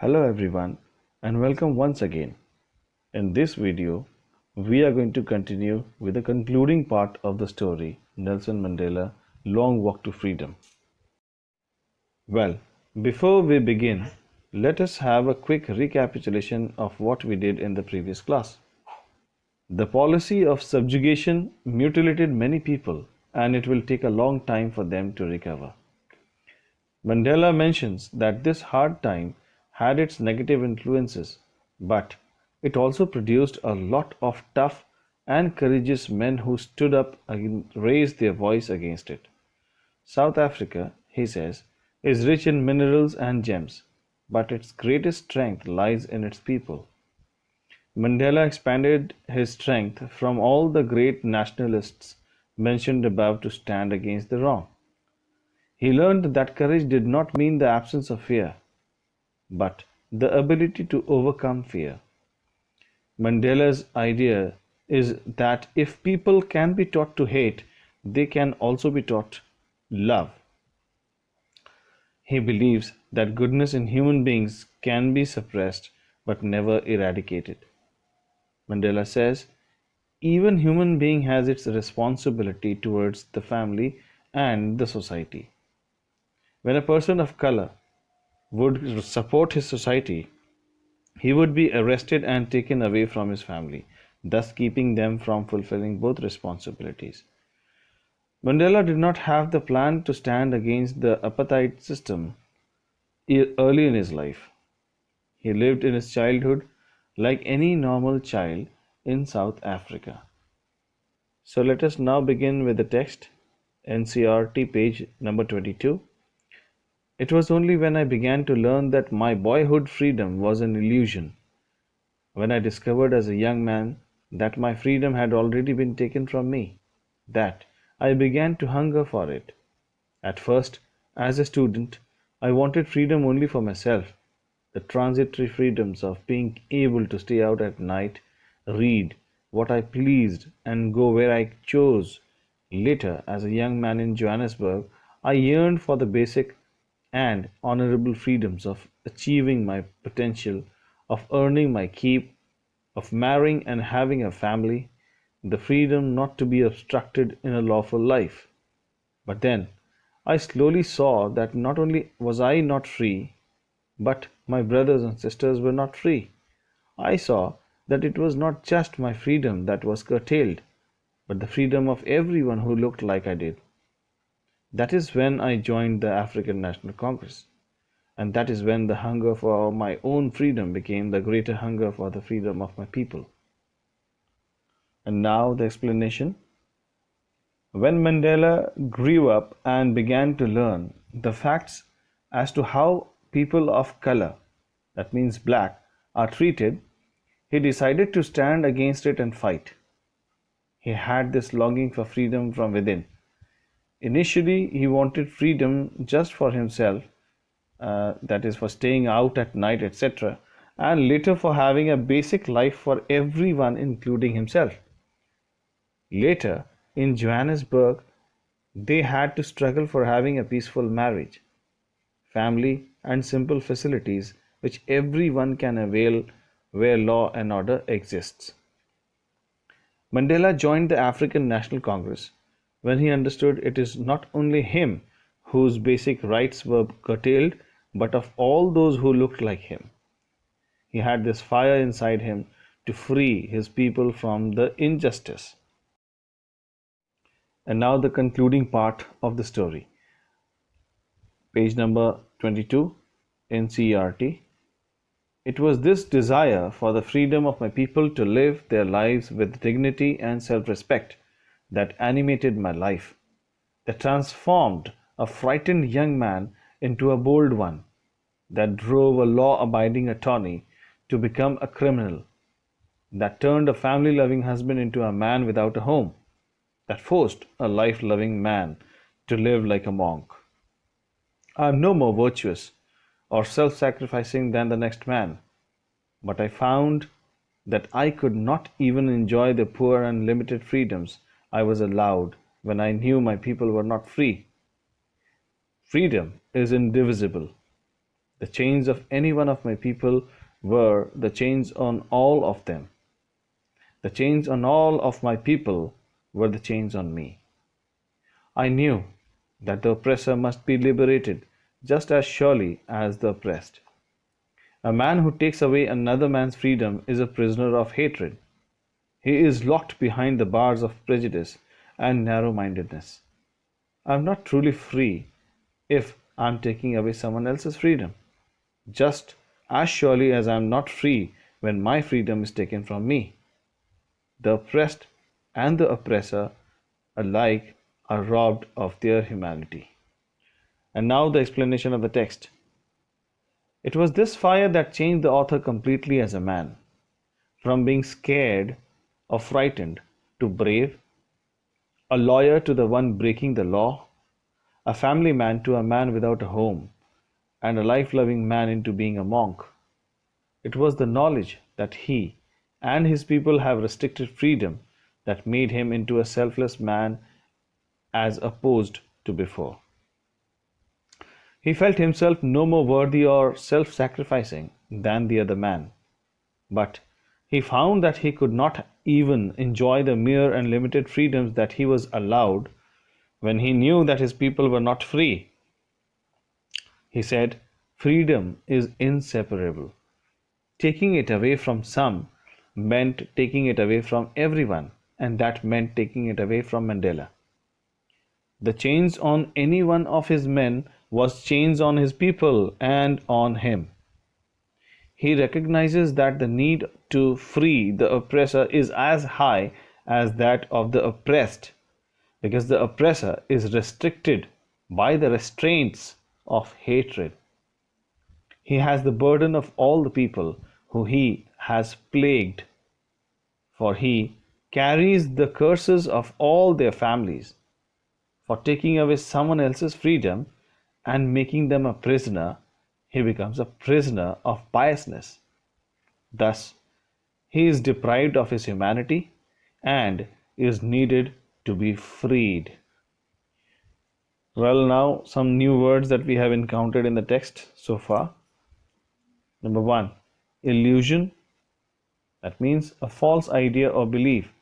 Hello everyone and welcome once again. In this video, we are going to continue with the concluding part of the story Nelson Mandela Long Walk to Freedom. Well, before we begin, let us have a quick recapitulation of what we did in the previous class. The policy of subjugation mutilated many people and it will take a long time for them to recover. Mandela mentions that this hard time had its negative influences, but it also produced a lot of tough and courageous men who stood up and raised their voice against it. South Africa, he says, is rich in minerals and gems, but its greatest strength lies in its people. Mandela expanded his strength from all the great nationalists mentioned above to stand against the wrong. He learned that courage did not mean the absence of fear, but the ability to overcome fear. Mandela's idea is that if people can be taught to hate, they can also be taught love. He believes that goodness in human beings can be suppressed but never eradicated. Mandela says, even human being has its responsibility towards the family and the society. When a person of color would support his society, he would be arrested and taken away from his family, thus keeping them from fulfilling both responsibilities. Mandela did not have the plan to stand against the apartheid system early in his life. He lived in his childhood like any normal child in South Africa. So let us now begin with the text, NCERT page number 22. It was only when I began to learn that my boyhood freedom was an illusion, when I discovered as a young man that my freedom had already been taken from me, that I began to hunger for it. At first, as a student, I wanted freedom only for myself, the transitory freedoms of being able to stay out at night, read what I pleased, and go where I chose. Later, as a young man in Johannesburg, I yearned for the basic and honorable freedoms of achieving my potential, of earning my keep, of marrying and having a family, the freedom not to be obstructed in a lawful life. But then I slowly saw that not only was I not free, but my brothers and sisters were not free. I saw that it was not just my freedom that was curtailed, but the freedom of everyone who looked like I did. That is when I joined the African National Congress. And that is when the hunger for my own freedom became the greater hunger for the freedom of my people. And now the explanation. When Mandela grew up and began to learn the facts as to how people of color, that means black, are treated, he decided to stand against it and fight. He had this longing for freedom from within. Initially, he wanted freedom just for himself, that is, for staying out at night, etc., and later for having a basic life for everyone, including himself. Later, in Johannesburg, they had to struggle for having a peaceful marriage, family, and simple facilities which everyone can avail where law and order exists. Mandela joined the African National Congress when he understood it is not only him whose basic rights were curtailed, but of all those who looked like him. He had this fire inside him to free his people from the injustice. And now the concluding part of the story. Page number 22, NCERT. It was this desire for the freedom of my people to live their lives with dignity and self-respect that animated my life, that transformed a frightened young man into a bold one, that drove a law-abiding attorney to become a criminal, that turned a family-loving husband into a man without a home, that forced a life-loving man to live like a monk. I am no more virtuous or self-sacrificing than the next man, but I found that I could not even enjoy the poor and limited freedoms I was allowed when I knew my people were not free. Freedom is indivisible. The chains of any one of my people were the chains on all of them. The chains on all of my people were the chains on me. I knew that the oppressor must be liberated just as surely as the oppressed. A man who takes away another man's freedom is a prisoner of hatred. He is locked behind the bars of prejudice and narrow mindedness. I am not truly free if I am taking away someone else's freedom, just as surely as I am not free when my freedom is taken from me. The oppressed and the oppressor alike are robbed of their humanity. And now the explanation of the text. It was this fire that changed the author completely as a man, from being scared or frightened to brave, a lawyer to the one breaking the law, a family man to a man without a home, and a life-loving man into being a monk. It was the knowledge that he and his people have restricted freedom that made him into a selfless man as opposed to before. He felt himself no more worthy or self-sacrificing than the other man, but he found that he could not even enjoy the mere and limited freedoms that he was allowed when he knew that his people were not free. He said, freedom is inseparable. Taking it away from some meant taking it away from everyone, and that meant taking it away from Mandela. The chains on any one of his men was chains on his people and on him. He recognizes that the need to free the oppressor is as high as that of the oppressed, because the oppressor is restricted by the restraints of hatred. He has the burden of all the people who he has plagued, for he carries the curses of all their families. For taking away someone else's freedom and making them a prisoner, he becomes a prisoner of biasness. Thus, he is deprived of his humanity and is needed to be freed. Well, now some new words that we have encountered in the text so far. Number one, illusion. That means a false idea or belief.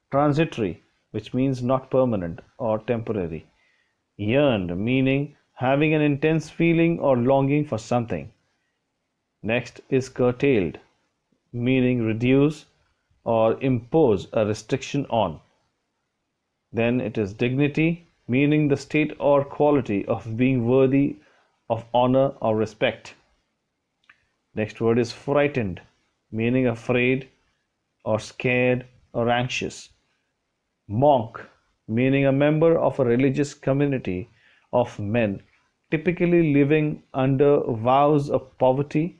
Transitory, which means not permanent or temporary. Yearned, meaning having an intense feeling or longing for something. Next is curtailed, meaning reduce or impose a restriction on. Then it is dignity, meaning the state or quality of being worthy of honor or respect. Next word is frightened, meaning afraid or scared or anxious. Monk, meaning a member of a religious community of men, typically living under vows of poverty,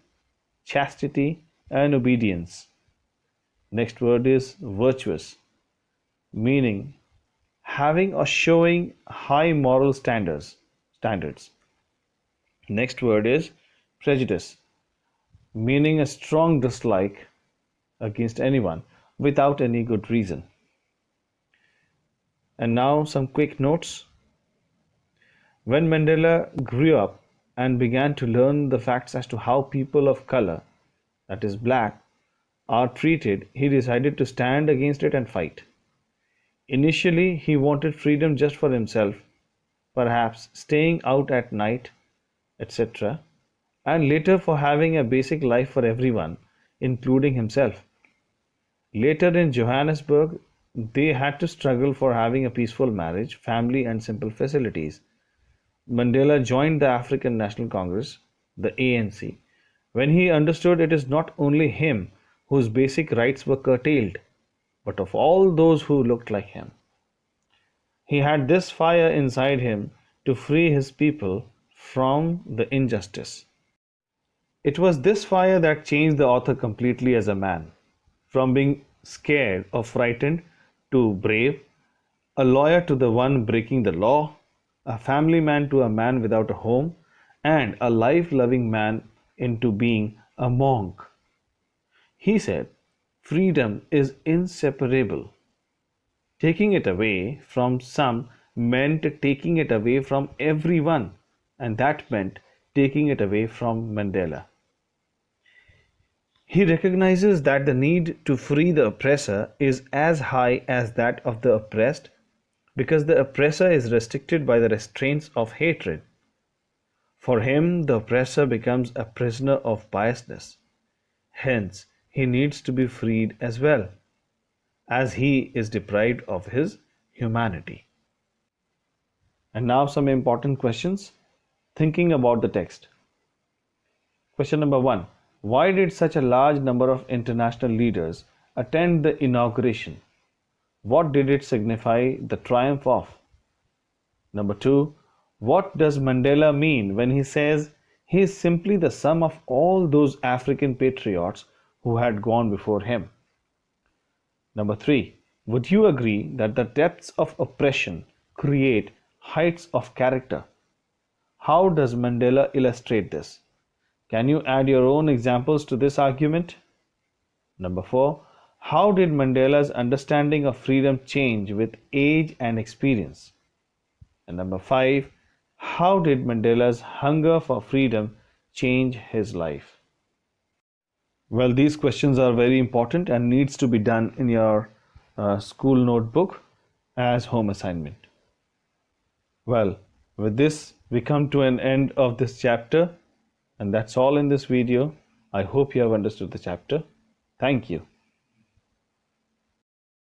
chastity, and obedience. Next word is virtuous, meaning having or showing high moral standards. Next word is prejudice, meaning a strong dislike against anyone without any good reason. And now some quick notes. When Mandela grew up and began to learn the facts as to how people of color, that is black, are treated, he decided to stand against it and fight. Initially, he wanted freedom just for himself, perhaps staying out at night, etc., and later for having a basic life for everyone, including himself. Later in Johannesburg, they had to struggle for having a peaceful marriage, family, and simple facilities. Mandela joined the African National Congress, the ANC, when he understood it is not only him whose basic rights were curtailed, but of all those who looked like him. He had this fire inside him to free his people from the injustice. It was this fire that changed the author completely as a man, from being scared or frightened to brave, a lawyer to the one breaking the law, a family man to a man without a home, and a life-loving man into being a monk. He said, freedom is inseparable. Taking it away from some meant taking it away from everyone, and that meant taking it away from Mandela. He recognizes that the need to free the oppressor is as high as that of the oppressed because the oppressor is restricted by the restraints of hatred. For him, the oppressor becomes a prisoner of biasness. Hence, he needs to be freed as well, as he is deprived of his humanity. And now, some important questions thinking about the text. Question number one: why did such a large number of international leaders attend the inauguration? What did it signify the triumph of? Number two: what does Mandela mean when he says he is simply the sum of all those African patriots who had gone before him? Number three: would you agree that the depths of oppression create heights of character? How does Mandela illustrate this? Can you add your own examples to this argument? Number four: how did Mandela's understanding of freedom change with age and experience? And number five: how did Mandela's hunger for freedom change his life? Well, these questions are very important and needs to be done in your school notebook as home assignment. Well, with this, we come to an end of this chapter, and that's all in this video. I hope you have understood the chapter. Thank you.